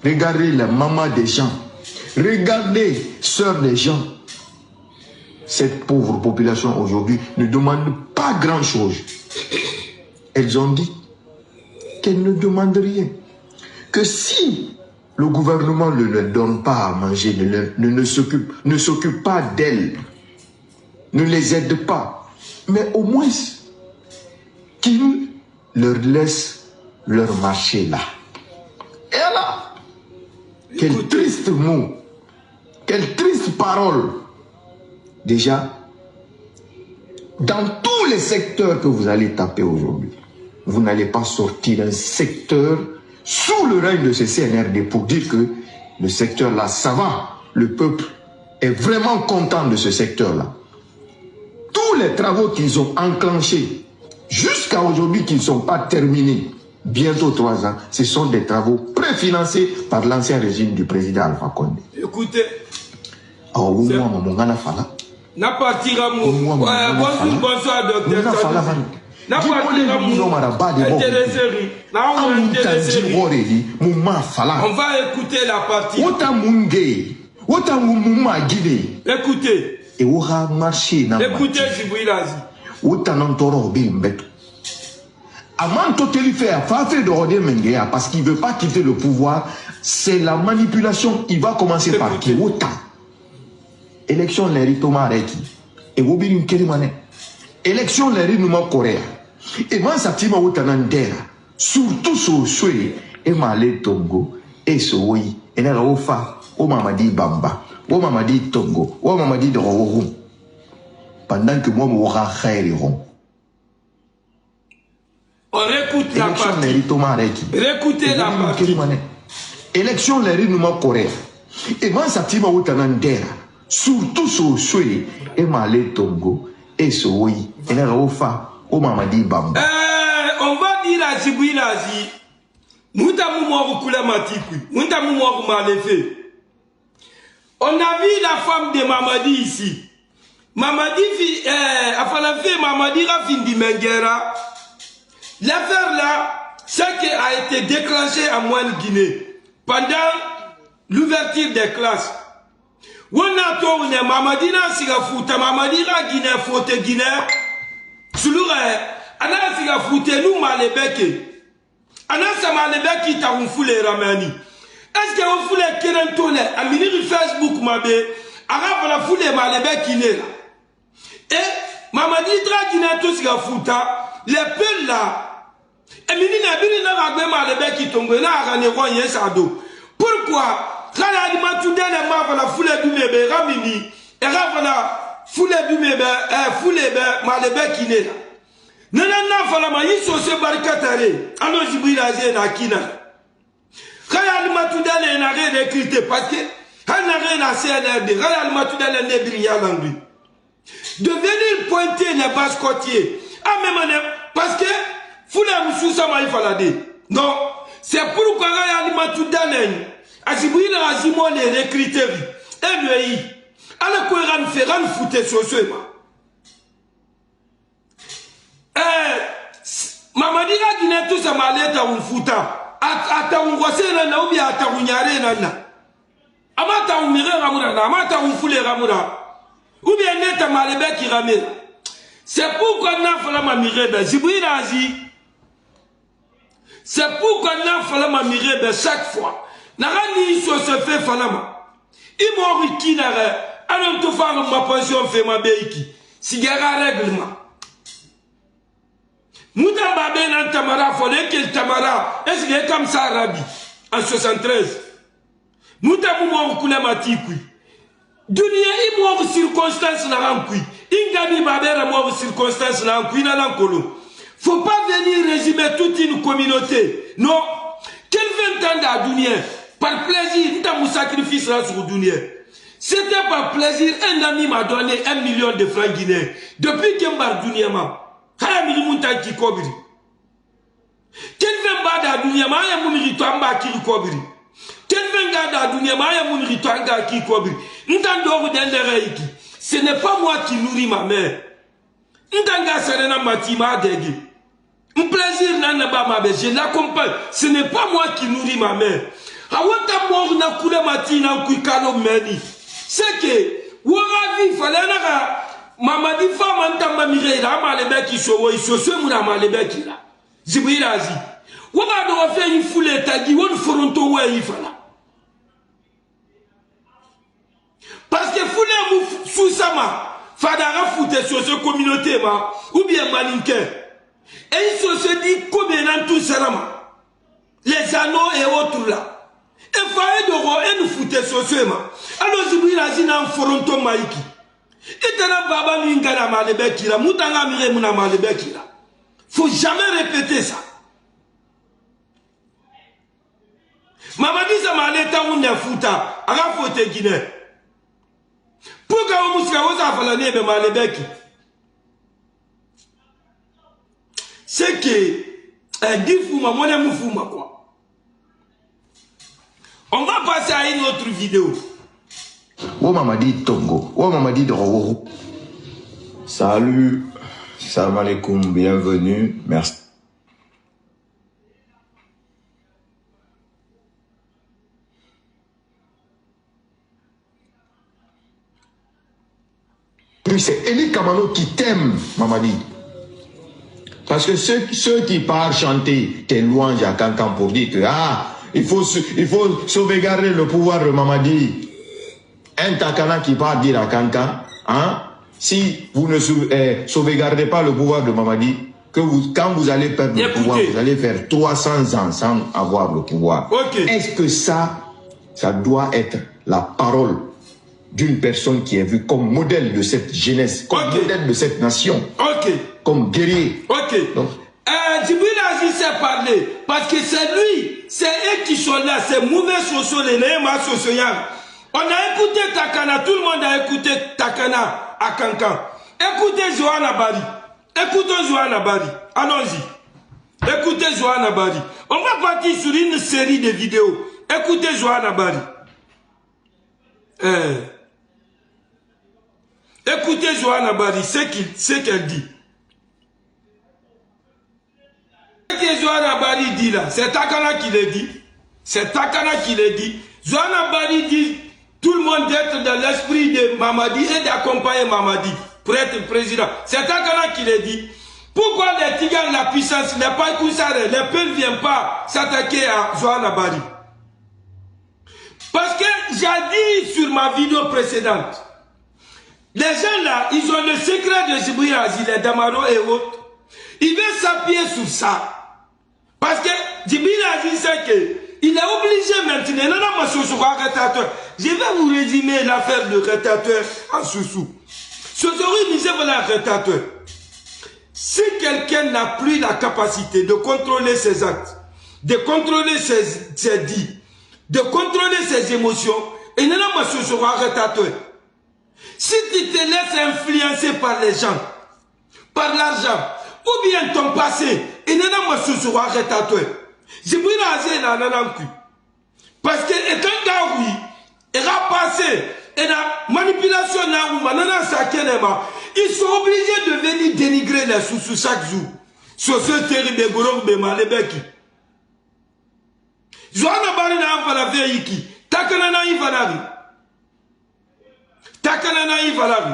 Regardez la maman des gens. Regardez, sœurs des gens. Cette pauvre population aujourd'hui ne demande pas grand-chose. Elles ont dit qu'elles ne demandent rien. Que si le gouvernement ne leur donne pas à manger, ne s'occupe pas d'elles, ne les aide pas, mais au moins qu'ils leur laissent leur marché là. Et là, quel triste mot, quelle triste parole. Déjà, dans tous les secteurs que vous allez taper aujourd'hui, vous n'allez pas sortir un secteur sous le règne de ce CNRD pour dire que le secteur là, ça va. Le peuple est vraiment content de ce secteur-là. Tous les travaux qu'ils ont enclenchés, jusqu'à aujourd'hui qui ne sont pas terminés, bientôt 3 ans, ce sont des travaux préfinancés par l'ancien régime du président Alpha Condé. Écoutez, n'a pas tiré bonsoir docteur. On va écouter la partie. Écoutez. Écoutez Djibrilazi. Parce qu'il ne veut pas quitter le pouvoir, c'est la manipulation. Il va commencer par qui? Élection l'eri Thomas Reki. Et vous avez une kérimane. Élection l'eri Nouma Corée. Et moi, ça t'ima outanandera. Surtout sur Soué. Et Malé Tongo. Et Soui. Et n'a pas au Mamadi Bamba. Au Mamadi Tongo. Au Mamadi de Rohou. Pendant que moi, m'aura khairiron. On réécoute la partie. Réécoutez la partie. Élection l'eri Nouma Corée. Et moi, ça t'ima outanandera. Surtout sur Soué, et Malé Tongo, et Soui, et Narofa, au Mamadi Bamba. On va dire à Djibrilazi, on a vu la femme de Mamadi ici. Mamadi, Mamadi Rafindi Menguera. L'affaire là, ce qui a été déclenché à Moine-Guinée pendant l'ouverture des classes. Wona tourne Mamadina siga futa Mamadira Guinée faute Guinée sulura ana siga futa nous malebeke ana sa malebeki ta unfule ramani est-ce que on foule kenen tone a miniri Facebook mabe arabe la foule malebeki ne là et Mamadira Guinée to siga futa les peuls là et minina binina ragbe malebeki tombe na arane roye sado pourquoi quand il m'a tout donné, la foule du bébé, Ramini, et la foule du bébé, foule malébé qui n'est là. Nanana, fala ma yiso se barikatare, ano Djibrilazi na kina. Quand il m'a tout donné, il n'a rien écrit, parce que, quand il n'a rien à CNRD, quand il m'a tout donné, il n'est brillant en lui. De venir pointer les bases côtiers, ah, même, parce que, foule moussou sa ma yifalade. Non, c'est pourquoi quand il m'a tout donné, Azibouina Azimon les recruteurs. Et lui, à la cohérence, faire foutre sur ce ma. Mamadi a Guinée tout ça malé ta un fouta. Ata un gosse na ou bien ata un yare na. Amata un mire ramura, amata un foule ramura. Ou bien net à malébé qui ramène. C'est pourquoi n'a fallu ma mire de Zibouina Azi. C'est pourquoi n'a fallu ma mire de chaque fois. Narani so se fait falama. Imori ki nare. Anon to faire ma pension fait ma beiki. Sigara règlement. Mouta babé nan tamara fallait qu'il tamara. Est-ce que comme ça Arabi en 73. Mouta mou koule matikui. Dunia imo circonstance na rankui. Ingani babé mo circonstance na rankui na lankolo. Faut pas venir résumer toute une communauté. Non. Quel 20 ans de la dunia? Par plaisir, nous avons sacrifice là sur Dunia. C'était par plaisir, un ami m'a donné 1 million de francs guinéens. Depuis qu'il m'a donné, Quel vin de Dunia, Maya Mounirito Amba qui cobri. Quel vin de Dunia, Maya Mounirito Anga qui cobri. N'tando de Reiki. Ce n'est pas moi qui nourris ma mère. N'tanga Serena Matima Degi. Un plaisir n'a pas ma mère, je l'accompagne. Ce n'est pas moi qui nourris ma mère. Awata mort na kula matina kuikalo meni. C'est que waravi fallait na mamadi femme ntamba mirela malebe ki sowo isoso muna malebe ki la. Zibirazi. Waba do fa une foule tagi won foronto wa ifala. Parce que foule mu susama fadara foute sur ce communauté ma ou bien malinquin. Et il se dit combien dans tout ça les anneaux et autres là. Et faille d'oro et nous foutez sur ce ma. Alors Zibirazi na foronto maiki. Et tana baba mingana malebe ki la mutanga mire muna malebe ki la. Faut jamais répéter ça. Mamadi ça m'a l'état où ne fouta, à la faute Guinée. Pourquoi on mousse à falane de malebeki? C'est que, dit fouma, moi n'aime fouma quoi. On va passer à une autre vidéo. Où Mamadi Tongo, où Mamadi Doro. Salut, salam alaikum, bienvenue, merci. C'est Eli Kamano qui t'aime, Mamadi. Parce que ceux qui partent chanter tes louanges à Kankan pour dire que il faut sauvegarder le pouvoir de Mamadi. Un Takana qui part dire à Kankan, si vous ne sauvegardez pas le pouvoir de Mamadi, quand vous allez perdre le pouvoir, vous allez faire 300 ans sans avoir le pouvoir. Okay. Est-ce que ça doit être la parole d'une personne qui est vue comme modèle de cette jeunesse, comme modèle de cette nation, comme guerrier? Djibril Aziz s'est parlé, parce que c'est lui, c'est eux qui sont là, c'est mauvais sociaux, les némas sociaux. On a écouté Takana, tout le monde a écouté Takana à Kankan. Écoutez Johanna Bari, écoutons Johanna Bari, allons-y. Écoutez Johanna Bari. On va partir sur une série de vidéos. Écoutez Johanna Bari. Écoutez Johanna Bari, ce qu'elle dit. Ce que Johanna Bari dit là, c'est Takana qui le dit. C'est Takana qui le dit. Johanna Bari dit tout le monde d'être dans l'esprit de Mamadi et d'accompagner Mamadi pour être président. C'est Takana qui le dit. Pourquoi les Tigans, la puissance, les Païkoussare, les peuples ne viennent pas s'attaquer à Johanna Bari? Parce que j'ai dit sur ma vidéo précédente, les gens là, ils ont le secret de Djibril Aziz, les Damaro et autres. Ils veulent s'appuyer sur ça. Parce que Djibril Aziz sait qu'il est obligé maintenant. Je vais vous résumer l'affaire de rétateur en sous-sous. Aujourd'hui, nous avons un rétateur. Si quelqu'un n'a plus la capacité de contrôler ses actes, de contrôler ses dits, de contrôler ses émotions, et non pas ce rétateur. Si tu te laisses influencer par les gens, par l'argent, ou bien ton passé, et non pas ce rétateur. Je peux raser la nananku. Parce que étant oui, il a passé, et la manipulation ils sont obligés de venir dénigrer les sous chaque jour. Sur ce terrible gorong de Malebeki. Johanna Bari na fala veiki. Takana na ifalavi. Takana na ifalavi.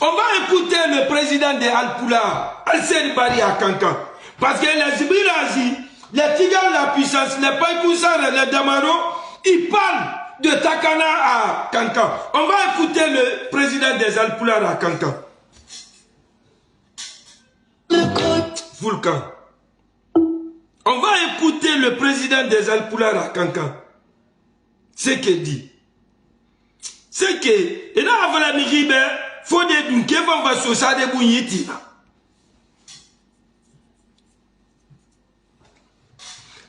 On va écouter le président de Alpoula, Alsen Bari à Kankan. Parce que les Djibril Aziz, les Tigans, la puissance, les Païkoussare, les Damaro, ils parlent de Takana à Kankan. On va écouter le président des Alpoula à Kankan. Vulcan. On va écouter le président des Alpoula à Kankan. Ce qu'il dit. C'est que, et là, avant la miribe, faut des dunke, on va se ça de bouilliti.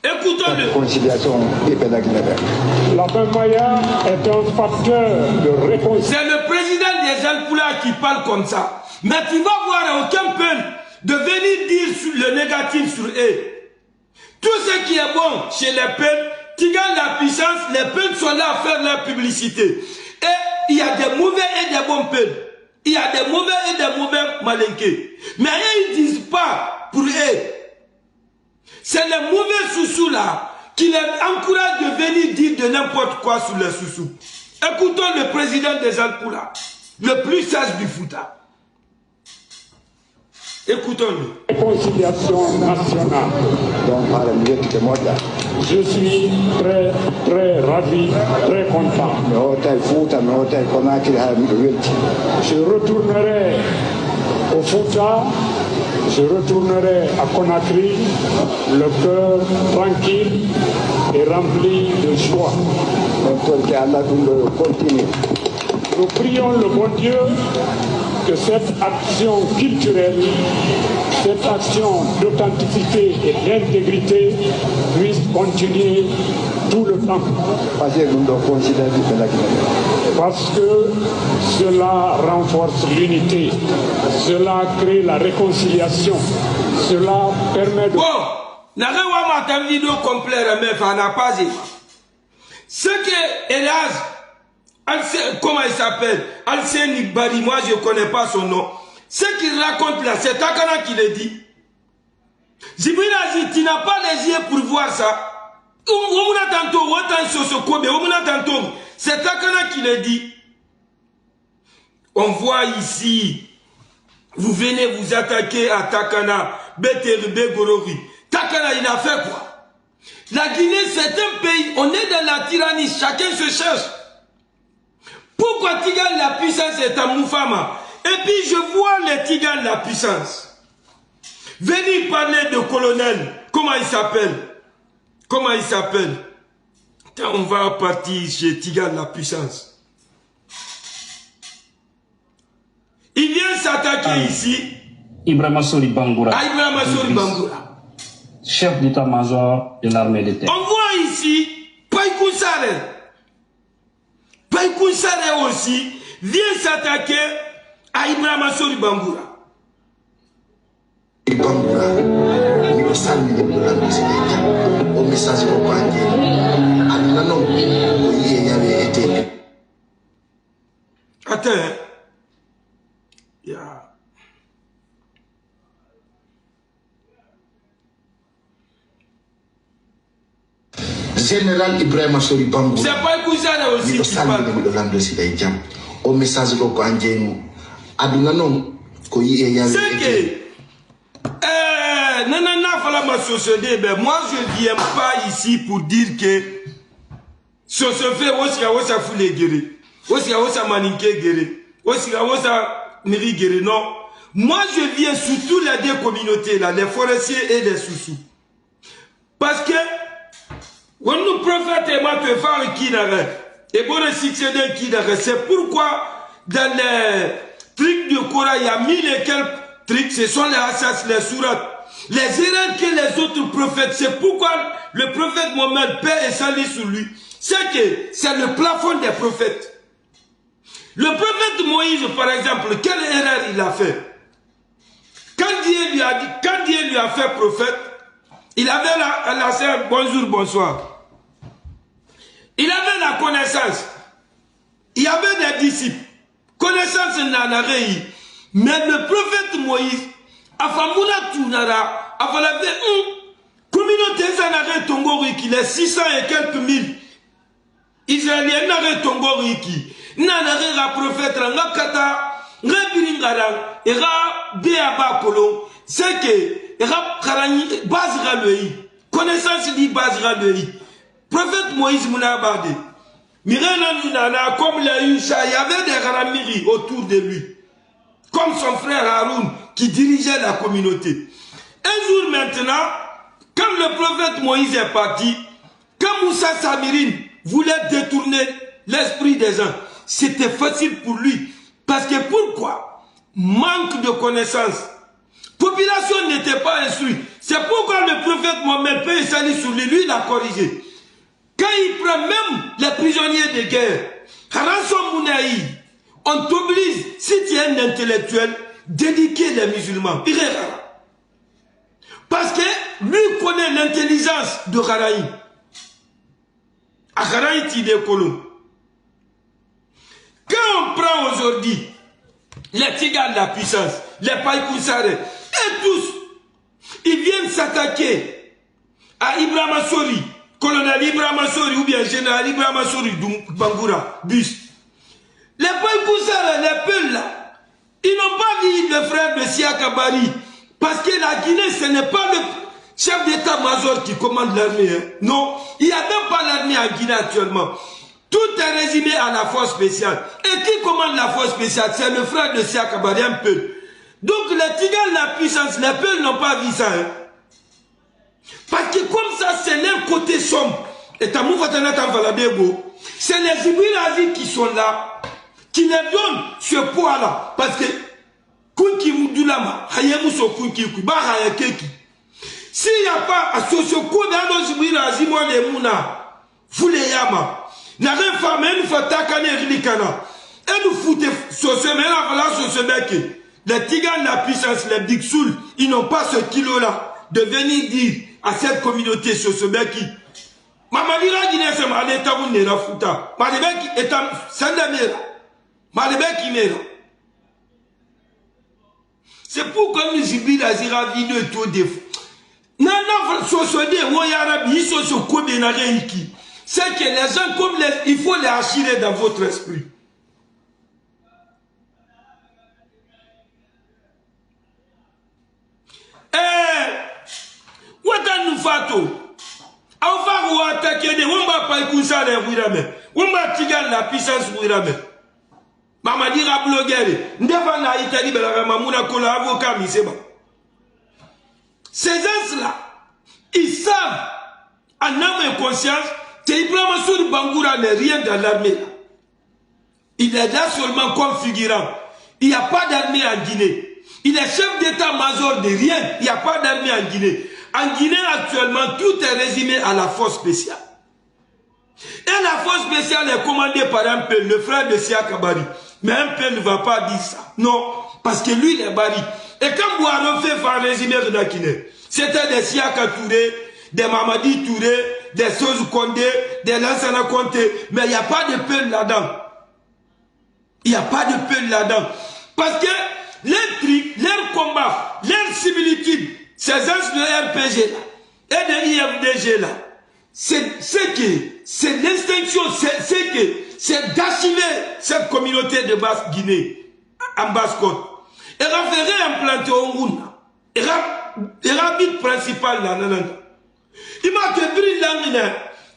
Écoutons le. Conciliation et pédagogie. La Maya est un facteur de réconciliation. C'est le président des Alpoula qui parle comme ça. Mais tu vas voir aucun peine de venir dire le négatif sur eux. Tout ce qui est bon chez les peuples, qui gagnent la puissance, les peuples sont là à faire leur publicité. Et il y a des mauvais et des bons peuples. Il y a des mauvais et des mauvais malinqués. Mais ils ne disent pas pour eux. C'est les mauvais sous-sous là qui les encouragent de venir dire de n'importe quoi sur les sous-sous. Écoutons le président des Alcoula, le plus sage du Fouta. Écoutons-le. Réconciliation nationale. Je suis très ravi, très content. Je retournerai au Fouta, je retournerai à Conakry, le cœur tranquille et rempli de joie. Nous prions le bon Dieu que cette action culturelle, cette action d'authenticité et d'intégrité puisse continuer tout le temps. Parce que cela renforce l'unité, cela crée la réconciliation, cela permet de... Bon, n'arrêtez pas ta vidéo complète, mais ça n'a pas été. Ce que hélas, comment il s'appelle, Alceni Bari, moi je ne connais pas son nom. Ce qu'il raconte là, c'est Takana qui le dit. Zibina, tu n'as pas les yeux pour voir ça. C'est Takana qui le dit. On voit ici, vous venez vous attaquer à Takana, Beterbe Gorori. Takana, il a fait quoi? La Guinée, c'est un pays, on est dans la tyrannie, chacun se cherche. Pourquoi Tigane la puissance est à Moufama? Et puis je vois les Tigane la puissance. Venir parler de colonel, comment il s'appelle? Comment il s'appelle? On va partir chez Tigane la puissance. Il vient s'attaquer ici. Ibrahima Sori Bangoura. À Ibrahima Sori Bangoura. Chef d'état-major de l'armée de terre. On voit ici Païkou Sare. Païkou Sare aussi vient s'attaquer à Ibrahima Sori Bangoura. Attends. Yeah. Général Ibrahima Sori Bangoura. C'est pas Kouzane aussi qui parle. Au message ko anjenu aduna non ko yi ya. C'est que nanana fala ma société, ben moi je viens pas ici pour dire que ce se fait osia foule guéri. Osia maninke guéri. Osia miri guéri non. Moi je viens surtout les deux communautés là, les forestiers et les sous-sous. Parce que quand nous prophètes et moi te faire qui n'arrête, et bon le succéder qui n'arrête, c'est pourquoi dans les trucs du Coran, il y a 1000 et quelques trucs, ce sont les assassins, les sourates, les erreurs que les autres prophètes, c'est pourquoi le prophète Mohammed, paix et salut sur lui, c'est que c'est le plafond des prophètes. Le prophète Moïse, par exemple, quelle erreur il a fait? Quand Dieu lui a dit, quand Dieu lui a fait prophète, il avait la sœur, bonjour, bonsoir. Il avait la connaissance. Il y avait des disciples. Connaissance n'en a rien. Mais le prophète Moïse, Afamouna Tounara, Afalave, communauté Zanare Tongoriki, les 600 et quelques mille Israéliens n'arrêtent Tongoriki, n'arrêtent la prophète, Nakata, Rebiringara, Era Beaba Kolo, c'est que Era Karani, Bazra Lei, connaissance dit Bazra Lei. Prophète Moïse Mounabade, Mirena Nunana, comme il a eu ça, il y avait des Haramiri autour de lui. Comme son frère Haroun qui dirigeait la communauté. Un jour maintenant, quand le prophète Moïse est parti, quand Moussa Samirine voulait détourner l'esprit des gens, c'était facile pour lui. Parce que pourquoi? Manque de connaissances. Population n'était pas instruite. C'est pourquoi le prophète Mohamed, paix et salut sur lui, l'a corrigé. Quand il prend même les prisonniers de guerre, Haranson Mounaï, on t'oblige, si tu es un intellectuel, d'éduquer les musulmans. Parce que lui connaît l'intelligence de Haraï. À Haraï, tu es colon. Quand on prend aujourd'hui les Tigans de la puissance, les Païkoussare, et tous, ils viennent s'attaquer à Ibrahima Sori, colonel Ibrahima Sori ou bien général Ibrahima Sori Bangoura, bus. Les Païkoussare, les Peuls là, ils n'ont pas vu le frère de Siaka Bari, parce que la Guinée, ce n'est pas le chef d'état-major qui commande l'armée. Hein. Non, il n'y a même pas l'armée en Guinée actuellement. Tout est résumé à la force spéciale. Et qui commande la force spéciale? C'est le frère de Siaka Bari, un peu. Donc les Tigans, la puissance, les Peuls n'ont pas vu ça. Hein. Parce que comme ça, c'est leur côté sombre. Et c'est les Ibrahim qui sont là, qui les donnent ce poids-là. Parce que Kunki Moudulama, Hayamuso Kunki, Bahayakeki. S'il n'y a pas à Sosoko dans nos Ibrahim, les Mouna, vous les Yama. La même femme, elle nous fait takane rilikana. Elle nous fout ce mais là, voilà ce mec. Les Tigans, la puissance, les Dixoul, ils n'ont pas ce kilo-là de venir dire à cette communauté ce mec qui. Mamadira Guinée, c'est Maleta Mounera Fouta. Malebek est un Sandamera. Malebek il est là. C'est pourquoi nous hybrides à Zira vidéo et tout défaut. Nana, Sosodé, Woyarabi, ils sont sur Kobenareki. C'est que les gens, comme il faut les assurer dans votre esprit. Watan nous fato. On va attaquer des Wamba Païkoussa de Wirame. Wamba Tigan la puissance Wirame. Mamadi Rabloguer. Ndefana Italie, Mamouna Kola, avocat, Miseba. Ces gens-là, ils savent, en âme et conscience, que Ibrahima Sori Bangoura n'est rien dans l'armée. Il est là seulement comme figurant. Il n'y a pas d'armée en Guinée. Il est chef d'état-major de rien. Il n'y a pas d'armée en Guinée. En Guinée, actuellement, tout est résumé à la force spéciale. Et la force spéciale est commandée par un peu, le frère de Siaka Bari. Mais un peu ne va pas dire ça. Non, parce que lui, il est Bari. Et quand Bouaro fait un résumé de la Guinée, c'était des Siaka Touré, des Mamadi Touré, des Sozou Kondé, des Lansana Conté. Mais il n'y a pas de peine là-dedans. Il n'y a pas de peine là-dedans. Parce que leur truc, leur combat, leur similitude, ces gens de RPG là, et de IFDG là, c'est l'extinction, c'est d'achever cette communauté de Basse-Guinée, en Basse-Côte. Et référer implanter au Mouna. Et rabit principal là, il m'a te brille là,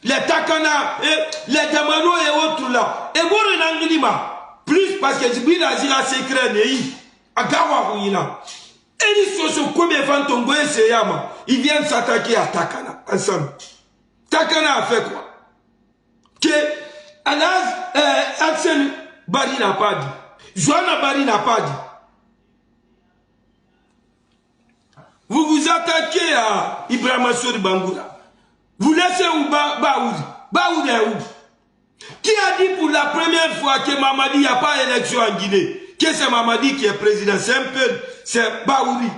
les Takana, les Damano et autres là. Et bon, l'anglima, plus parce que Jibril Azira secret n'est à Gawarouina. Et ils sont comme Fantongo et Seyama. Ils viennent s'attaquer à Takana, ensemble. Takana a fait quoi? Que Axel Bari n'a pas dit. Joanna Bari n'a pas dit. Vous vous attaquez à Ibrahima Sori Bangoura. Vous laissez où Baoudi? Baoudi est où? Qui a dit pour la première fois que Mamadi n'y a pas d'élection en Guinée? Que c'est Mamadi qui est président? C'est un peu, c'est Baoudi.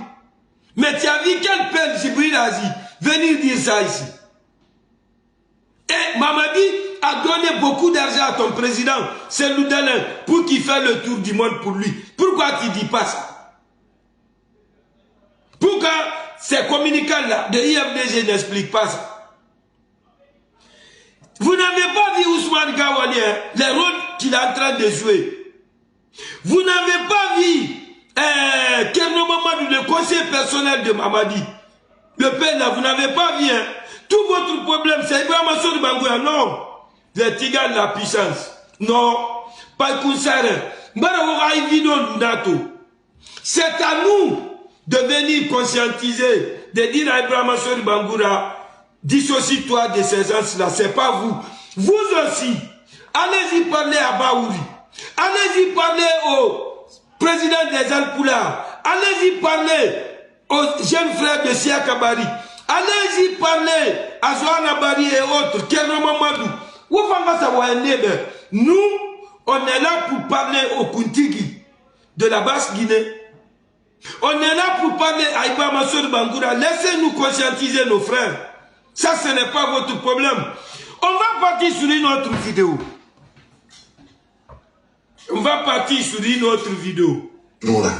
Mais tu as vu quel peuple Jibril Azi venir dire ça ici? Et Mamadi a donné beaucoup d'argent à ton président, c'est Loudalin, pour qu'il fasse le tour du monde pour lui. Pourquoi tu ne dis pas ça? Pourquoi ces communicants-là de IFDG n'expliquent pas ça? Vous n'avez pas vu Ousmane Gawani, les rôles qu'il est en train de jouer. Vous n'avez pas vu Kerno Mamadou, le conseiller personnel de Mamadi. Le père là, vous n'avez pas vu. Hein? Tout votre problème, c'est Ibrahima Sori Bangoura. Non. Les Tigans de la puissance. Non. Païkoussare. C'est à nous de venir conscientiser, de dire à Ibrahima Sori Bangoura, dissocie-toi de ces gens-là, c'est pas vous. Vous aussi, allez-y parler à Baouri, allez-y parler au président des Alpoula, allez-y parler aux jeunes frères de Siaka Bari, allez-y parler à Joanna Bari et autres, Kerno Mamadou. Nous, on est là pour parler au Kuntigi de la Basse-Guinée. On est là pour parler à Ibrahima Sori Bangoura. Laissez-nous conscientiser nos frères. Ça, ce n'est pas votre problème. On va partir sur une autre vidéo. On va partir sur une autre vidéo. Voilà.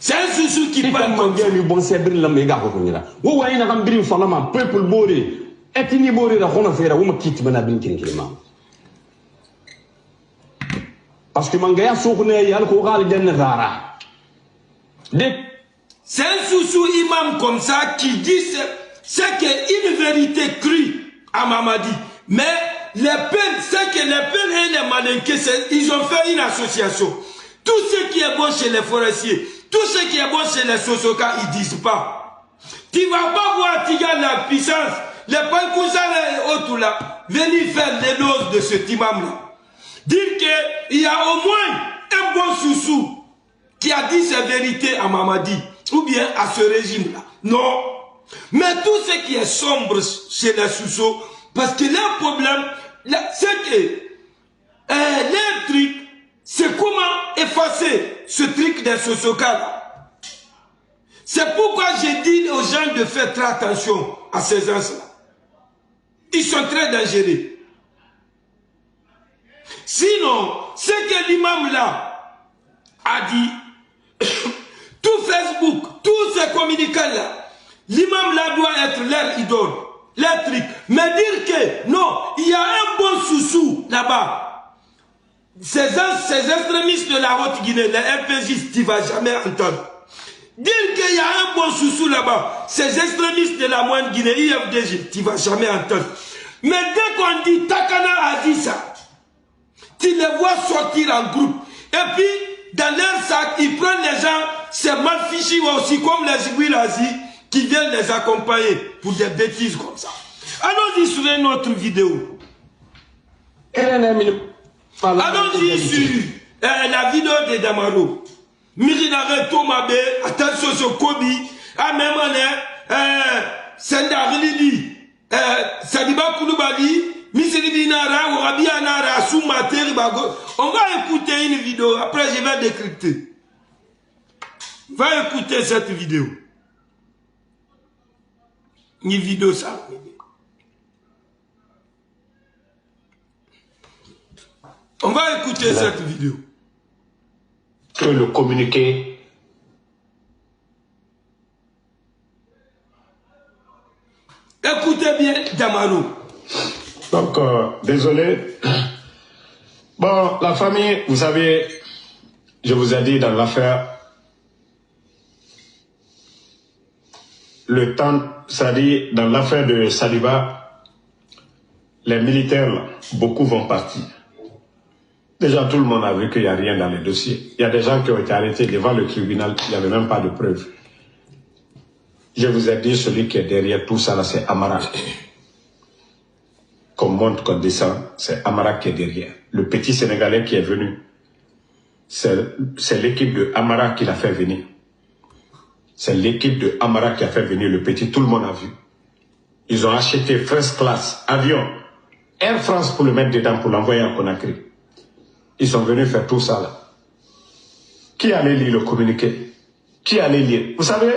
C'est un Soussou qui parle comme ça. Parce que mangaya sokune yal ko gal den rara. C'est un Soussou imam comme ça qui dit c'est qu'une vérité crue à Mamadi. Mais les peines, c'est que les peines et les malinqués, ils ont fait une association. Tout ce qui est bon chez les forestiers, tout ce qui est bon chez les Sosoka, ils disent pas. Tu vas pas voir Tiga la puissance, les Pankousa et autres là, venir faire l'éloge de cet imam-là. Dire qu'il y a au moins un bon Soussou qui a dit ses vérités à Mamadi, ou bien à ce régime-là. Non. Mais tout ce qui est sombre chez les Soussous, parce que leur problème, c'est que leur truc, c'est comment effacer ce truc des Sosoka. C'est pourquoi j'ai dit aux gens de faire très attention à ces gens-là. Ils sont très dangereux. Sinon, ce que l'imam là a dit, tout Facebook, tous ces communicants là, l'imam là doit être leur idole, leur truc. Mais dire que non, il y a un bon Soussou là-bas. Ces extrémistes de la Haute-Guinée, les RPGistes, tu ne vas jamais entendre. Dire qu'il y a un bon Soussou là-bas, ces extrémistes de la Moyenne Guinée, IFDG, tu ne vas jamais entendre. Mais dès qu'on dit Takana a dit ça, tu les vois sortir en groupe. Et puis, dans leur sac, ils prennent les gens, c'est mal fichus aussi, comme les Zibouilazi, qui viennent les accompagner pour des bêtises comme ça. Allons-y sur une autre vidéo. Allons-y sur la vidéo de Damaro. Mirinare Tomabe, attention sur Kobi, à même Senda Rilili, Sadiba Kouloubali, on va écouter une vidéo, après je vais décrypter. Va écouter cette vidéo. Une vidéo ça. On va écouter cette vidéo. Que le communiqué. Écoutez bien Damaro. Donc, désolé. Bon, la famille, vous savez, je vous ai dit dans l'affaire, le temps, c'est-à-dire dans l'affaire de Saliba, les militaires, là, beaucoup vont partir. Déjà, tout le monde a vu qu'il n'y a rien dans les dossiers. Il y a des gens qui ont été arrêtés devant le tribunal, il n'y avait même pas de preuves. Je vous ai dit, celui qui est derrière tout ça, là, c'est Amara. Qu'on monte, qu'on descend, c'est Amara qui est derrière. Le petit Sénégalais qui est venu, c'est l'équipe de Amara qui l'a fait venir. C'est l'équipe de Amara qui a fait venir le petit, tout le monde a vu. Ils ont acheté first class, avion, Air France pour le mettre dedans, pour l'envoyer à Conakry. Ils sont venus faire tout ça là. Qui allait lire le communiqué? Qui allait lire? Vous savez,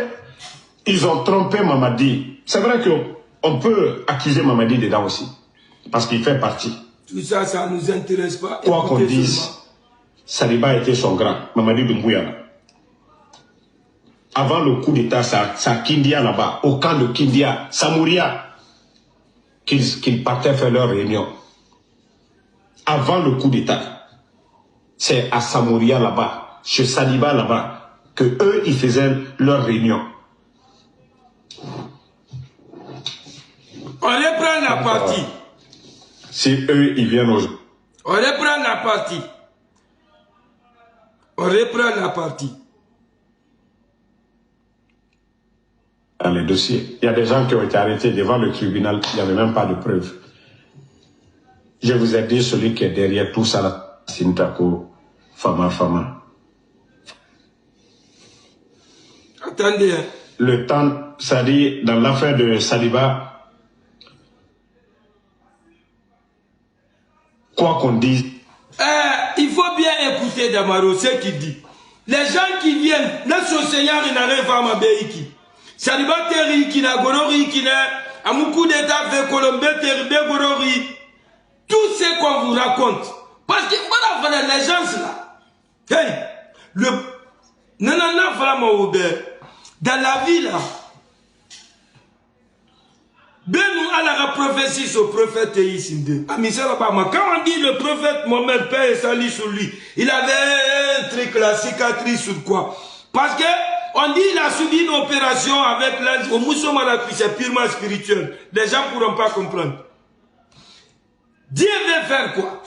ils ont trompé Mamadi. C'est vrai qu'on peut accuser Mamadi dedans aussi. Parce qu'il fait partie. Tout ça, ça ne nous intéresse pas. Quoi qu'on dise, Saliba était son grand, Mamadi Doumbouya. Avant le coup d'État, ça Kindia là-bas, au camp de Kindia, Samouria, qu'ils partaient faire leur réunion. Avant le coup d'État, c'est à Samouria là-bas, chez Saliba là-bas, que eux, ils faisaient leur réunion. On reprend la partie. Si eux, ils viennent aujourd'hui. On reprend la partie. On reprend la partie. Dans les dossiers, il y a des gens qui ont été arrêtés devant le tribunal, il n'y avait même pas de preuves. Je vous ai dit, celui qui est derrière tout ça, là, Sintako, Fama. Attendez. Le temps, c'est-à-dire, dans l'affaire de Saliba, quoi qu'on dise. Il faut bien écouter Damaro, ce qu'il dit. Les gens qui viennent, le Seigneur, il n'arrive pas à m'abéiki. Salibateri qui n'a gorori, qui n'a amuku d'état fait Colombie, terrible gorori. Tout ce qu'on vous raconte. Parce que voilà, les gens là. Hey, le nanana vraiment dans la vie là. Ben nous à la prophétie sur le prophète Isinde. Quand on dit le prophète Mohamed, paix et salut sur lui, il avait un truc la cicatrice sur quoi? Parce que on dit il a subi une opération avec l'ange au Moussoumanapi, c'est purement spirituel. Les gens ne pourront pas comprendre. Dieu veut faire quoi?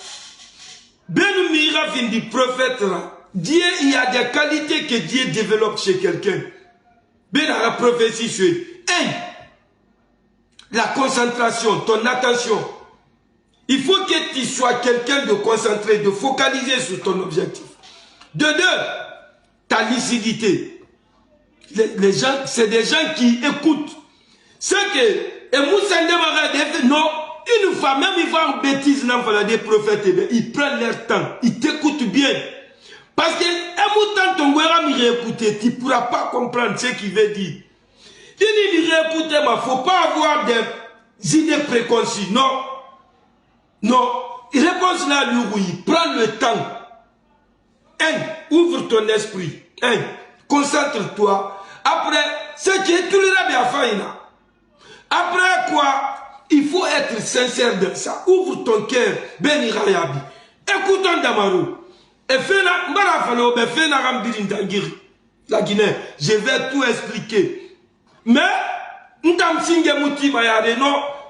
Ben nous mira fin du prophète là. Dieu, il y a des qualités que Dieu développe chez quelqu'un. Ben à la prophétie sur hey, la concentration, ton attention. Il faut que tu sois quelqu'un de concentré, de focaliser sur ton objectif. De deux, ta lucidité. Les gens, c'est des gens qui écoutent. C'est que, et Moussa non, une fois, même ils font une bêtise, des prophètes, ils prennent leur temps, ils t'écoutent bien. Parce que, un ton guéra m'y réécouter, tu ne pourras pas comprendre ce qu'il veut dire. Il dit, écoutez, il ne faut pas avoir des idées préconçues. Non. Non. Il répond là, lui, oui. Prends le temps. Ouvre ton esprit. Concentre-toi. Après, ce qui est tout le bien fait. Après quoi, il faut être sincère de ça. Ouvre ton cœur. Ben Irayabi. Écoutons Damaro. Et fais la Guinée. Je vais tout expliquer. Mais, non,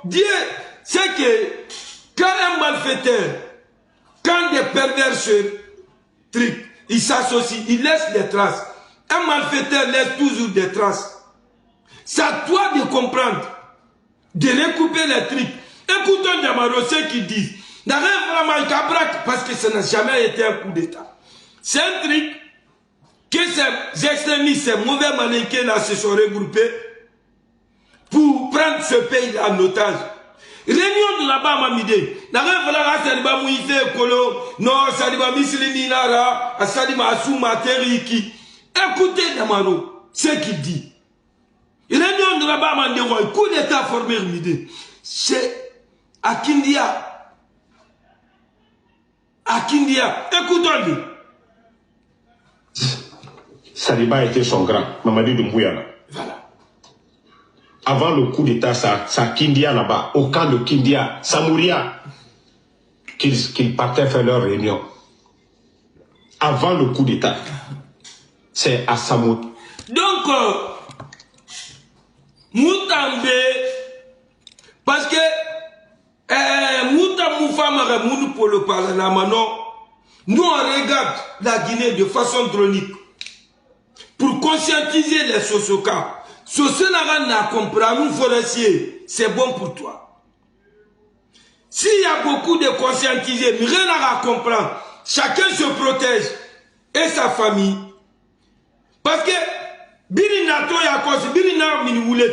Dieu, c'est que quand un malfaiteur, quand des pervers se triquent, ils s'associent, ils laissent des traces. Un malfaiteur laisse toujours des traces. C'est à toi de comprendre, de recouper les trucs. Écoutons Damaro, ce qu'ils disent. Parce que ça n'a jamais été un coup d'État. C'est un truc que ces extrémistes, ces mauvais malinqués là se sont regroupés pour prendre ce pays en otage. Réunion de là-bas, Mamide. Écoutez Damaro, ce qu'il dit. Réunion de là-bas, Mamide, coup d'État formé, Mamide. C'est à Kindia. À Kindia. Écoutons-le. Saliba était son grand, Mamadi Doumbouya. Voilà. Avant le coup d'État, ça Kindia là-bas, au camp de Kindia, Samouria, qu'ils partaient faire leur réunion. Avant le coup d'État, c'est à Samoud. Donc, Moutambe, parce que Moutamoufa Moudou pour le Parlement, nous on regarde la Guinée de façon dronique pour conscientiser les Sosoka. Sosenara n'a compris, nous forestiers, c'est bon pour toi. S'il y a beaucoup de conscientisés, mais rien à comprendre, chacun se protège et sa famille. Parce que Birina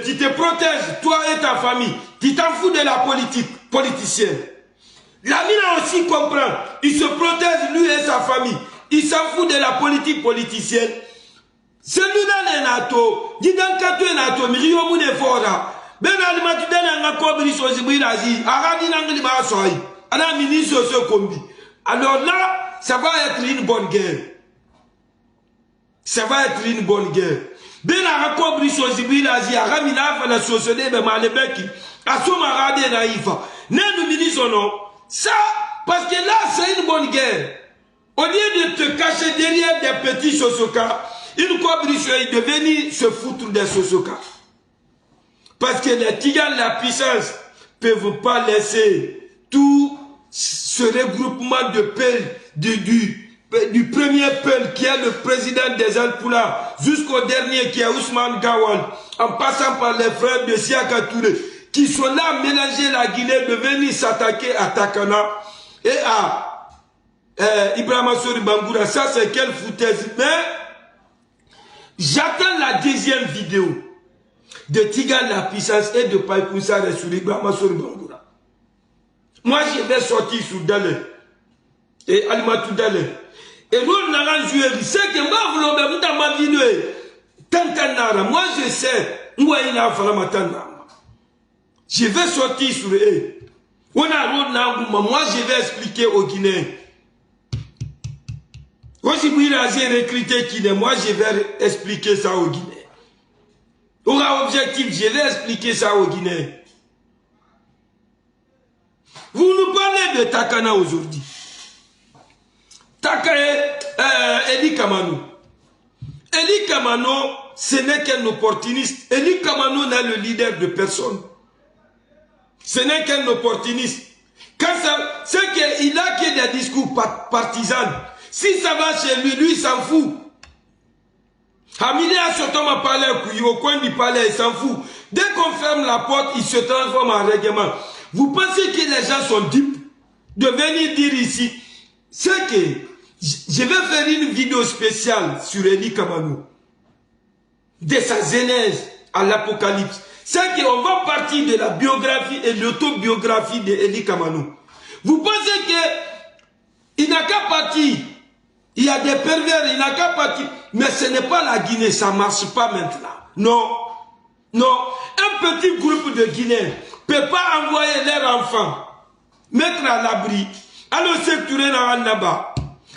tu te protèges, toi et ta famille. Tu t'en fous de la politique, politicienne. La mine aussi comprend. Il se protège lui et sa famille. Il s'en fout de la politique politicienne. Celui-là est nato. Dis donc que tu es nato. Mirio mou de fora. Ben alimatu den nga kobri so zibilazi. Aradi nangli ba soy. Ana ministre so kombi. Alors là, ça va être une bonne guerre. Ça va être une bonne guerre. Ben arakobri so zibilazi. Aramina fa la société be malebeki. Asoma rade naïfa. Nenu ministre non. Ça, parce que là, c'est une bonne guerre. Au lieu de te cacher derrière des petits sosoka, une coalition est devenue se foutre des sosoka. Parce que les Tigans, la puissance, ne peuvent pas laisser tout ce regroupement de peuple, du premier peuple qui est le président des Alpoula, jusqu'au dernier qui est Ousmane Gawal, en passant par les frères de Siaka Touré, qui sont là à mélanger la Guinée, de venir s'attaquer à Takana et à Ibrahima Sori Bangoura. Ça, c'est quelle foutaise. Mais j'attends la deuxième vidéo de Tigan la puissance et de Païkoussa sur Ibrahima Sori Bangoura. Moi, je vais sortir sur Dalé et Alimatou Dalé. Et rôle n'a joué, c'est que moi, vous l'avez dans ma vie, moi je sais, moi il a fallu m'attendre. Je vais sortir sur eux. On a rôle n'a moi je vais expliquer aux Guinéens. Moi si vous avez recruté Guinée, moi je vais expliquer ça aux Guinéens. On a objectif, je vais expliquer ça aux Guinéens. Vous nous parlez de Takana aujourd'hui. Eli Kamano. Eli Kamano, ce n'est qu'un opportuniste. Eli Kamano n'est le leader de personne. Ce n'est qu'un opportuniste. C'est qu'il a que des discours partisans. Si ça va chez lui, lui il s'en fout. Hamidé a surtout ma palais au coin du palais, il s'en fout. Dès qu'on ferme la porte, il se transforme en règlement. Vous pensez que les gens sont dupes de venir dire ici, c'est que je vais faire une vidéo spéciale sur Eli Kamano, de sa genèse à l'Apocalypse. C'est qu'on va partir de la biographie et l'autobiographie d'Eli Kamano. Vous pensez qu'il n'a qu'à partir, il y a des pervers, il n'a qu'à partir, mais ce n'est pas la Guinée, ça ne marche pas maintenant. Non, non, un petit groupe de Guinéens ne peut pas envoyer leurs enfants, mettre à l'abri, aller secourir dans là-bas.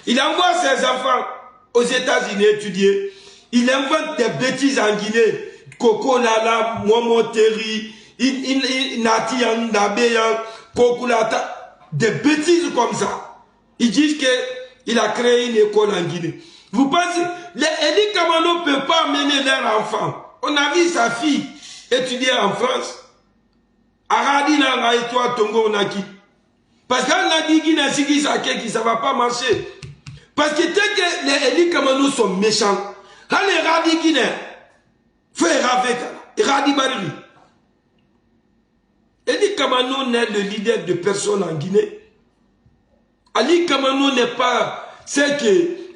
Il envoie ses enfants aux États-Unis étudier. Il invente des bêtises en Guinée. Coco Lala, Momo Terry, Nati Nabeyan, Coco Lata. Des bêtises comme ça. Ils disent qu'il a créé une école en Guinée. Vous pensez, les Eli Kamano ne peuvent pas amener leurs enfants. On a vu sa fille étudier en France. Aradi Nanga et toi, Tongo Naki. Parce qu'on a dit qu'il ça ne va pas marcher. Parce que dès que les Eli Kamano sont méchants, les Radi Guinée, fait avec Radi Barili. Eli Kamano n'est le leader de personne en Guinée. Eli Kamano n'est pas, c'est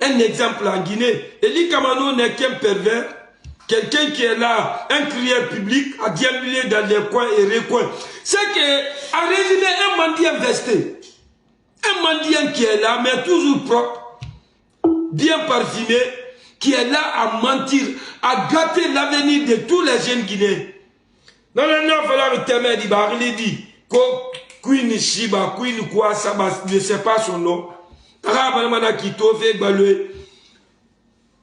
un exemple en Guinée. Eli Kamano n'est qu'un pervers, quelqu'un qui est là, un crieur public, à déambuler dans les coins et recoins. C'est que, en résumé, un mendiant vesté, un mendiant qui est là, mais toujours propre, bien parfumé, qui est là à mentir, à gâter l'avenir de tous les jeunes Guinéens. Non, non, non, il va falloir le témoin, il dit, Queen Shiba, Queen quoi, ça ne sait pas son nom.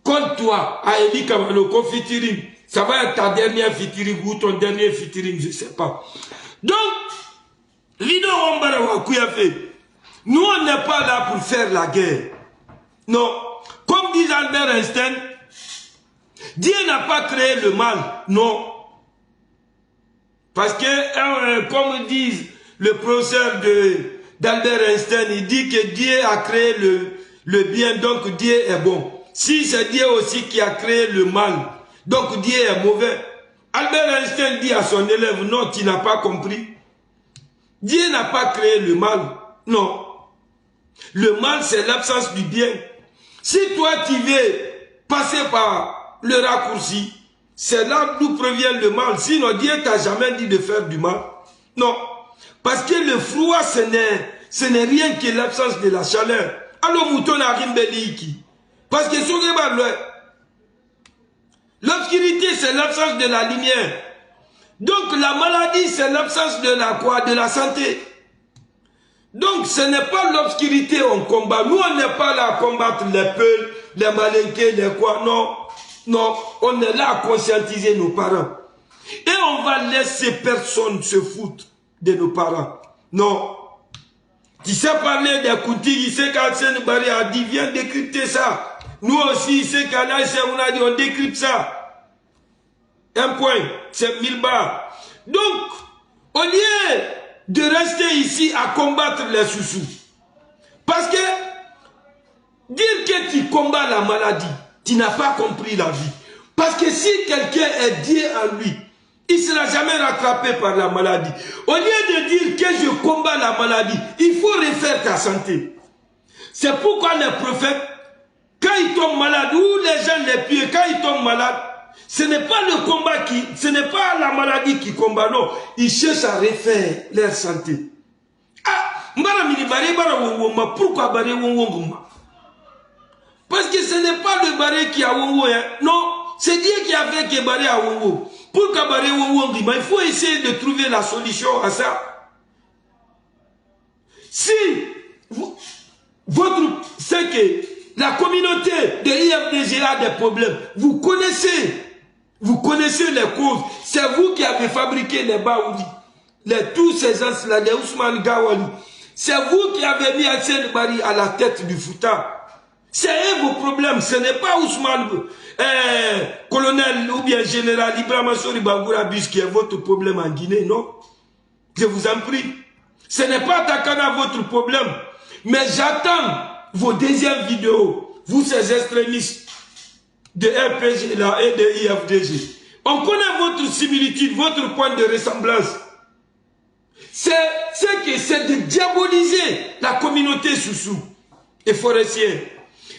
Compte-toi à Eli Kamano, featuring. Ça va être ta dernière featuring ou ton dernier featuring, je ne sais pas. Donc, Lido Ombara fait. Nous, on n'est pas là pour faire la guerre. Non. Comme dit Albert Einstein, Dieu n'a pas créé le mal. Non. Parce que, comme disent le professeur d'Albert Einstein, il dit que Dieu a créé le bien, donc Dieu est bon. Si c'est Dieu aussi qui a créé le mal, donc Dieu est mauvais. Albert Einstein dit à son élève, non, tu n'as pas compris. Dieu n'a pas créé le mal. Non. Le mal, c'est l'absence du bien. Si toi, tu veux passer par le raccourci, c'est là d'où provient le mal. Sinon, Dieu t'a jamais dit de faire du mal. Non. Parce que le froid, ce n'est rien que l'absence de la chaleur. Alors, mouton a rimbeliki. Parce que l'obscurité, c'est l'absence de la lumière. Donc, la maladie, c'est l'absence de la quoi? De la santé. Donc, ce n'est pas l'obscurité on combat. Nous, on n'est pas là à combattre les peuls, les malinqués, les quoi. Non. Non. On est là à conscientiser nos parents. Et on va laisser personne se foutre de nos parents. Non. Tu sais parler des Kouti, il sait qu'Alsen Barry a dit, viens décrypter ça. Nous aussi, il sait qu'Alain on a dit, on décrypte ça. Un point, c'est 1000 bars. Donc, au lieu de rester ici à combattre les sous-sous, parce que dire que tu combats la maladie, tu n'as pas compris la vie. Parce que si quelqu'un est Dieu en lui, il ne sera jamais rattrapé par la maladie. Au lieu de dire que je combats la maladie, il faut refaire ta santé. C'est pourquoi les prophètes, quand ils tombent malades, ou les gens les pieds, quand ils tombent malades, ce n'est pas le combat ce n'est pas la maladie qui combat, non. Ils cherchent à refaire leur santé. Ah, pourquoi Parce que ce n'est pas le barré qui a Wongo, hein. Non, c'est Dieu qui a fait que barré à Wongo. Pour que barré Wongo, il faut essayer de trouver la solution à ça. Si c'est que la communauté de IFDG a des problèmes, vous connaissez les causes. C'est vous qui avez fabriqué les Baouli, tous ces gens-là, les Ousmane Gawali. C'est vous qui avez mis Hassel Bari à la tête du Fouta. C'est eux vos problèmes, ce n'est pas Ousmane, colonel ou bien général Ibrahima Sori Bangoura Bis qui est votre problème en Guinée, non? Je vous en prie. Ce n'est pas Takana votre problème. Mais j'attends vos deuxièmes vidéos, vous ces extrémistes de RPG là et de IFDG. On connaît votre similitude, votre point de ressemblance. C'est de diaboliser la communauté Soussou et forestier.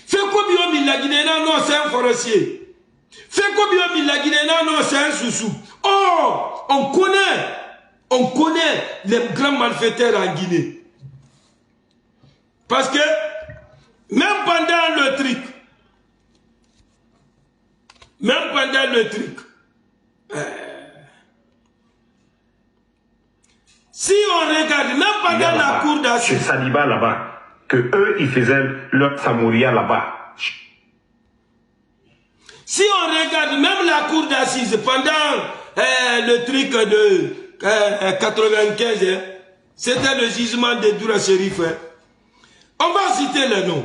Feko Biomi la Guinée, non, c'est un forestier. Feko Biomi la Guinée, non, c'est un Soussou. Oh, on connaît les grands malfaiteurs en Guinée. Parce que, même pendant le truc, si on regarde, même pendant la cour d'assises. C'est Saliba là-bas, que eux, ils faisaient leur Samouria là-bas. Si on regarde même la cour d'assises, pendant le truc de 95, hein, c'était le jugement de Doura Chérif. Hein. On va citer les noms.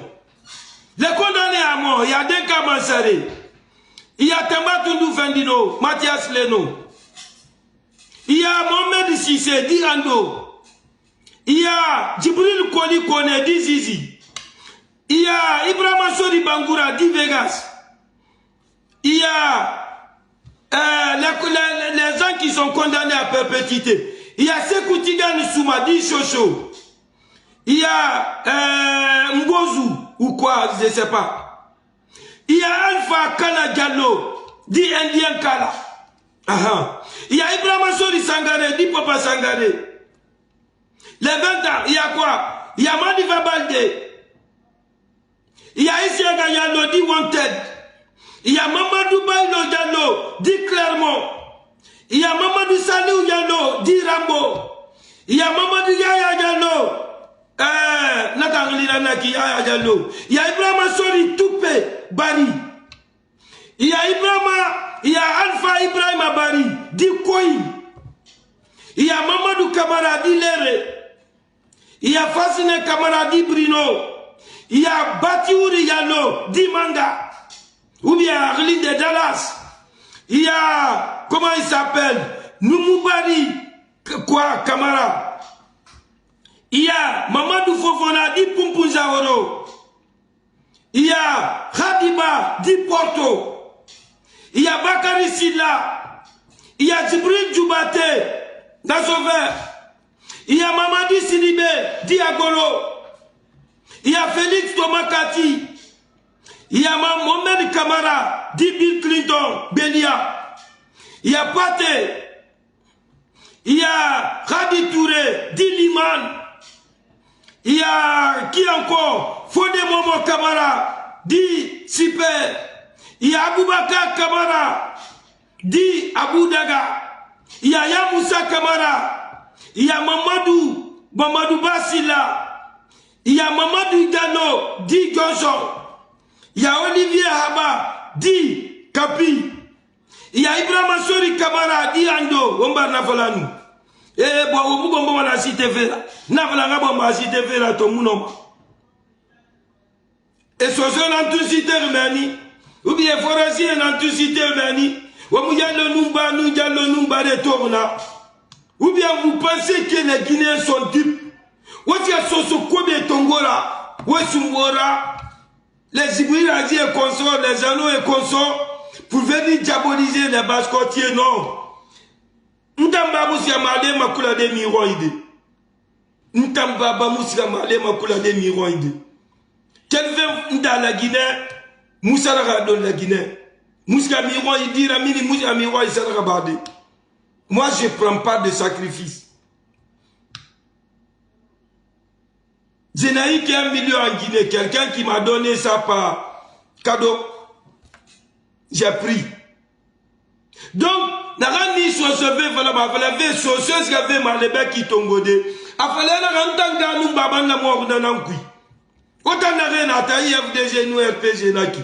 Les condamnés à mort, il y a Denka Mansare, il y a Tamba Tundu Fendino, Mathias Leno, il y a Mohamed Sissé, Di Ando, il y a Djibril Koli Kone, Di Zizi, il y a Ibrahima Sori Bangoura, Di Vegas, il y a les gens qui sont condamnés à perpétuité, il y a Sekou Tigane Souma, Di Chocho, il y a Mbozu ou quoi, je ne sais pas. Il y a Alpha Kala Diallo, dit Indien Kala. Il y a Ibrahima Sori Sangare, dit Papa Sangare. Les 20 ans, il y a quoi? Il y a Maniva Balde. Il y a Isiaga Diallo, dit Wanted. Il y a Mamadou Bailo Diallo, dit Clermont. Il y a Mamadou Salou Diallo, dit Rambo. Il y a Mamadou Yaya Diallo. Il y a Ibrahima Sori Toupé Bari. Il y a Alpha Ibrahima Bari Di Koyi. Il y a Mamadou Kamara Di Lere. Il y a Fassine Kamara Di Brino. Il y a Batiouri Yalo Di Manga. Ou bien Arline de Dallas. Il y a, comment il s'appelle, Noumoubari quoi Kamara. Il y a Mamadou Fofona Di Pumpunzaoro. Il y a Khadiba Di Porto. Il y a Bakari Silla. Il y a Djibril Djoubate Nasover. Il y a Mamadi Sidibé Di Agolo. Il y a Félix Tomakati. Il y a Mohamed Kamara Di Bill Clinton Belia. Il y a Pate. Il y a Khadi Touré Di Liman. Il y a qui encore? Fodé Momo Kamara, dit Super. Il y a Aboubakar Kamara, dit Abou Daga. Il y a Yamoussa Kamara. Il y a Mamadou Basila. Il y a Mamadou Dano, dit Johnson. Il y a Olivier Haba, dit Kapi. Il y a Ibrahima Sori Kamara, dit Ando, Ombar Nafalanou. Eh, bon, vous pouvez la cité vera. N'avons pas la cité vera, tout le monde. Et ce sont dans tout cité Mani. Ou bien forestier dans tout cité Mani. Ou bien le Numba de Torna. Ou bien vous pensez que les Guinéens sont dupes. Ou bien ce Kobe Tongora. Ou Sumbora. Les Ibrahim et consorts, les Anneaux et consorts. Pour venir diaboliser les Bascotiers, non. Ntamba musia male makula de miroide. Ntamba ba musia male makula de miroide. Quelqu'un dans la Guinée, Moussa dans la Guinée. Moussa miroide dira mini Moussa miroide sera bardé. Moi je prends pas de sacrifice. Je n'ai eu qu'un million en Guinée. Quelqu'un qui m'a donné ça par Cadeau. J'ai pris. Donc, Nagani Sosebe, Valave, Sosos, Gave, Malebe, qui tombode. Afale, Narantan, Ganou, Babana, Mordananqui. Autant n'avait n'attaillé FDG, nous, RPG, Naki.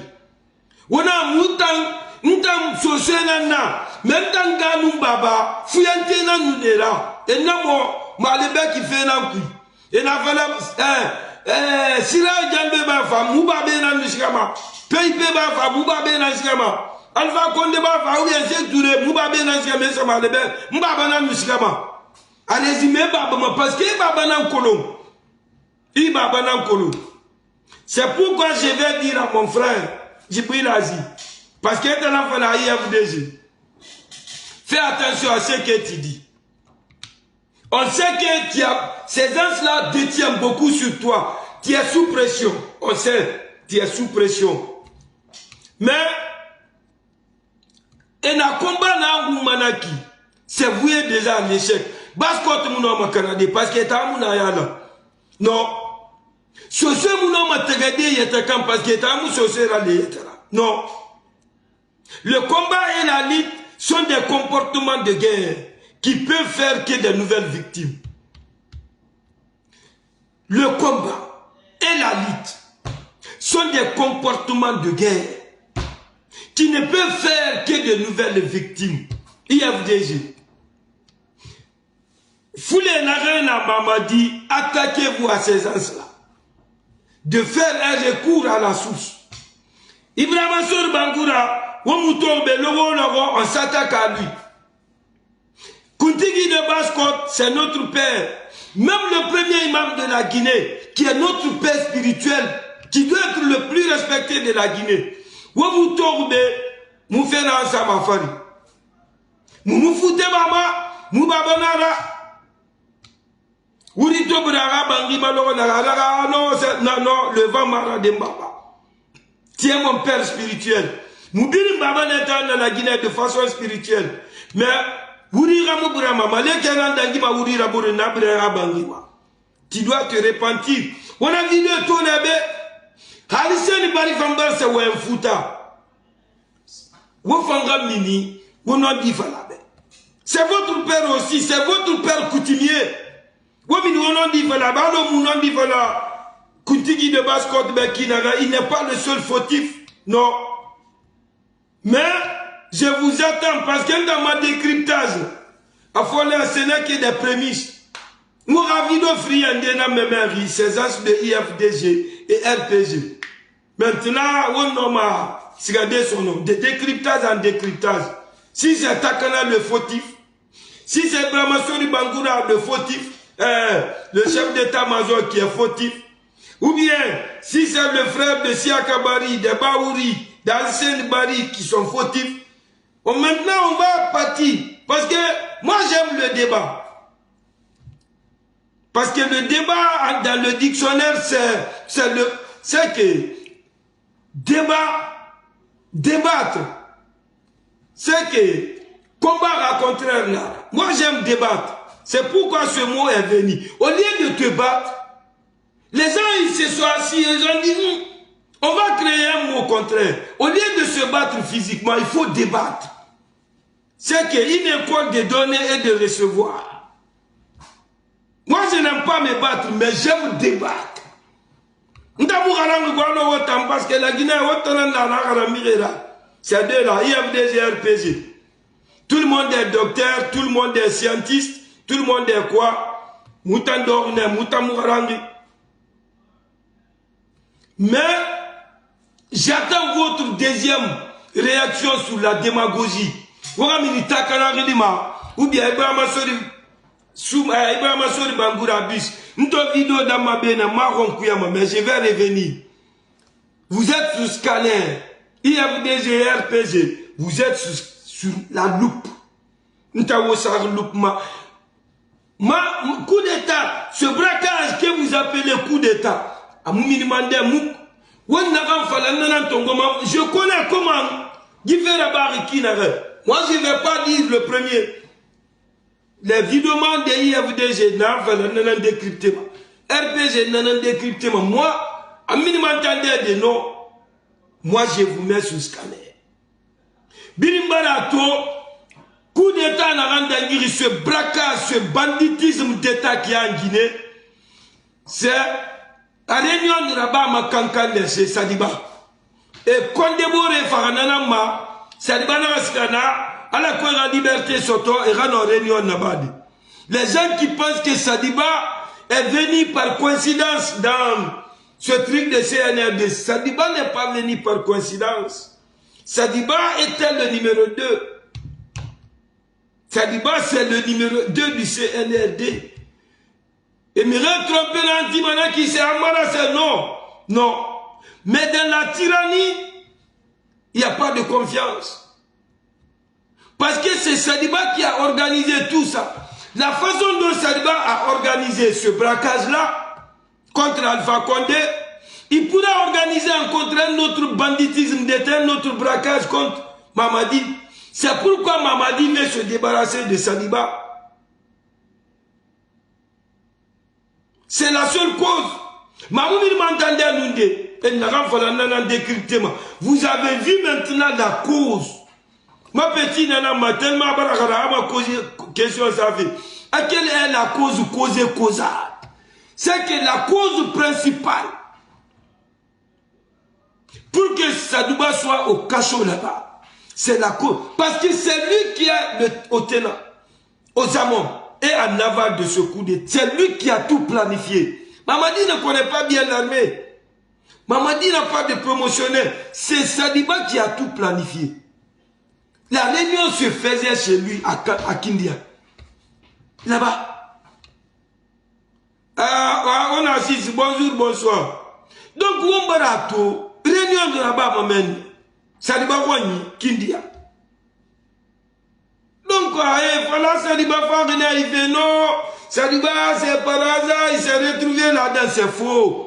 On a Moutan, Sosenana, même tant Ganou, Baba, Fuyantena, Nudera, et Namo, Malebe, qui fait Nanqui. Et Navala, Sira, Jambe, Bafa, Moubabe, Nanishkama, Peipe, Bafa, Moubabe, Nanishkama. Alpha Condé Bafa, ou bien c'est Touré, Moubabe, Nanishkama, Samalebe, Moubabe, Nanishkama. Allez-y, mais Baba, parce que Baba nan Kolom. Il Baba nan Kolom. C'est pourquoi je vais dire à mon frère, Djibril Azi, parce qu'il est dans la IFDG. Fais attention à ce que tu dis. On sait que ces gens-là détiennent beaucoup sur toi. Tu es sous pression. On sait, tu es sous pression. Mais, et na combat na manaki, c'est voué déjà à l'échec. Baskot mouno ma Canada, parce que t'as mouna yala. Non. Sosé mouno ma tegade yetakam, parce que t'as mou sosé rale yetara. Non. Le combat et la lutte sont des comportements de guerre qui peuvent faire que de nouvelles victimes. Le combat et la lutte sont des comportements de guerre qui ne peuvent faire que de nouvelles victimes. IFDG. Foulé Narena Mamadi, attaquez-vous à ces gens-là. De faire un recours à la source. Ibrahima Sori Bangoura, on s'attaque à lui. Kuntigi de Baskot, c'est notre père. Même le premier imam de la Guinée, qui est notre père spirituel, qui doit être le plus respecté de la Guinée. Womutorbe, Moufena Samafari. Moumoufouté Mama, Moubabanara. Ourito Brara Bangi Maloro Nara. Non, le vent Mara de Mbaba. Tu es mon père spirituel. Moubiri Mbaba n'est dans la Guinée de façon spirituelle. Mais, tu dois te repentir. On a vu de ton abbé. Halisen Bari Fambar, c'est un fouta. Wofanga Mini, on dit Falabe. C'est votre père aussi, c'est votre père coutumier. Womini, on dit Falabe, on dit Falabe. Kuntigi de Baskot Bekinaga, il n'est pas le seul fautif. Non. Mais, je vous attends parce que dans ma décryptage, ce n'est que des prémices. Nous ravis d'offrir un mémoire, ces as de IFDG et RPG. Maintenant, on a regardé son nom, de décryptage en décryptage. Si c'est Takana le fautif, si c'est Ibrahima Sori Bangoura le fautif, le chef d'état-major qui est fautif, ou bien si c'est le frère de Siaka Bari, de Baouri, d'Alsen Bari qui sont fautifs, maintenant on va partir. Parce que moi j'aime le débat. Parce que le débat dans le dictionnaire c'est que débattre, c'est que combat à contraire là. Moi j'aime débattre. C'est pourquoi ce mot est venu. Au lieu de te battre, les gens ils se sont assis, ils ont dit on va créer un mot contraire. Au lieu de se battre physiquement, il faut débattre. C'est qu'une école de donner et de recevoir. Moi, je n'aime pas me battre, mais j'aime débattre. Parce que la Guinée c'est deux là, IFDG, RPG. Tout le monde est docteur, tout le monde est scientiste, tout le monde est quoi? Moutandorne, Moutamourangi. Mais, j'attends votre deuxième réaction sur la démagogie. Ou bien Ibrahima Sori Bangoura bis. Notre vidéo dans ma benne, mais je vais revenir. Vous êtes sous scanner. IFDG, RPG. Vous êtes sur la loupe. Coup d'état, ce braquage que vous appelez coup d'état, je connais comment moi je ne vais pas dire le premier. Les vidéos de IFDG n'ont décrypté. RPG n'ont décrypté. Moi, à minimum de noms. moi je vous mets sous scanner. Birimbarato, coup d'état n'a rendu ce braquage, ce banditisme d'état qui a en Guinée, c'est la réunion de Rabat Makankan, c'est Sadiba. Et Kondebore Farananama, Sadiba Naraskana, à la quoi la liberté soto et Rano réunion Nabadi. Les gens qui pensent que Sadiba est venu par coïncidence dans ce truc de CNRD, Sadiba n'est pas venu par coïncidence. Sadiba était le numéro 2. Sadiba, c'est le numéro 2 du CNRD. Et me tromper l'antimana qui s'est Amara, c'est non. Non. Mais dans la tyrannie, il n'y a pas de confiance. Parce que c'est Sadiba qui a organisé tout ça. La façon dont Sadiba a organisé ce braquage-là contre Alpha Condé, il pourra organiser contre un autre banditisme d'État, un autre braquage contre Mamadi. C'est pourquoi Mamadi veut se débarrasser de Sadiba. C'est la seule cause. Mamoumir m'entendait à Nundé. Vous avez vu maintenant la cause. Ma petite nana m'a tellement posé question, ça fait. À quelle est la cause causée? C'est que la cause principale, pour que Sadiba soit au cachot là-bas, c'est la cause. Parce que c'est lui qui est au tenant, aux amont et en aval de ce coup d'État. C'est lui qui a tout planifié. Mamadi ne connaît pas bien l'armée. Mamadi n'a pas de promotionnaire. C'est Sadiba qui a tout planifié. La réunion se faisait chez lui à Kindia. Là-bas. On assiste, bonjour, bonsoir. Donc, Wombarato, réunion de là-bas m'amène. Sadiba Wani, Kindia. Donc, voilà, Sadiba Fagna, il fait non. Sadiba, c'est par hasard, il s'est retrouvé là-dedans, c'est faux.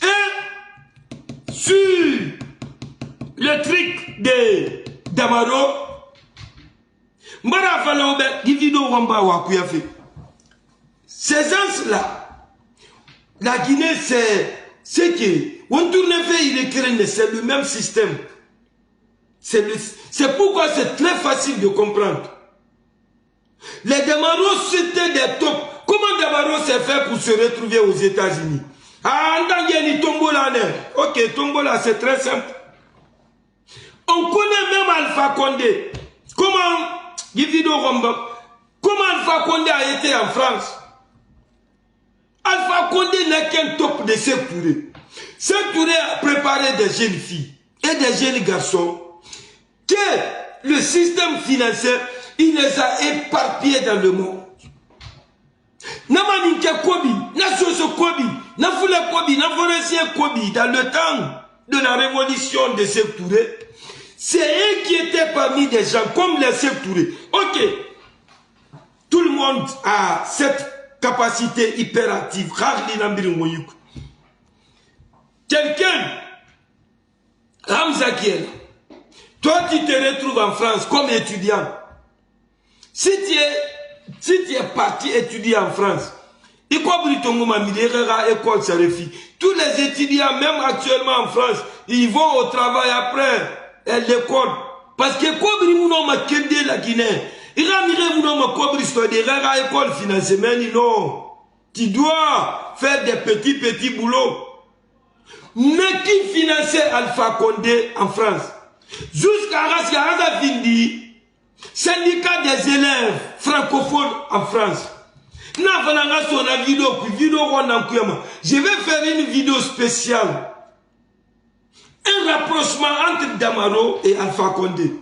Et, sur le truc de Damaro, Mbara Falaoube, Givido Wamba Wakuyafe. Ces gens-là, la Guinée, c'est que, on tourne fait, il est c'est le même système. C'est pourquoi c'est très facile de comprendre. Les Damaro, c'était des tops. Comment Damaro s'est fait pour se retrouver aux États-Unis? Ah, Ndangeni Tombola, ok, Tombola, c'est très simple. On connaît même Alpha Condé. Comment Alpha Condé a été en France? Alpha Condé n'est qu'un top de Sékou Touré. Sékou Touré a préparé des jeunes filles et des jeunes garçons que le système financier, il les a éparpillés dans le monde. Namaninke Kobi, Nasoso Kobi, Nafoula Kobi, Naforesien Kobi, dans le temps de la révolution de Sékou Touré, c'est eux qui étaient parmi des gens comme les Sékou Touré. Ok, tout le monde a cette capacité hyperactive. Quelqu'un, Hamza Kiel, toi tu te retrouves en France comme étudiant. Si tu es parti étudier en France, tous les étudiants, même actuellement en France, ils vont au travail après l'école. Parce que la Guinée, tu dois faire des petits boulots. Mais qui finançait Alpha Condé en France? Jusqu'à Raska Vindi, syndicat des élèves francophones en France. Je vais faire une vidéo spéciale. Un rapprochement entre Damaro et Alpha Condé.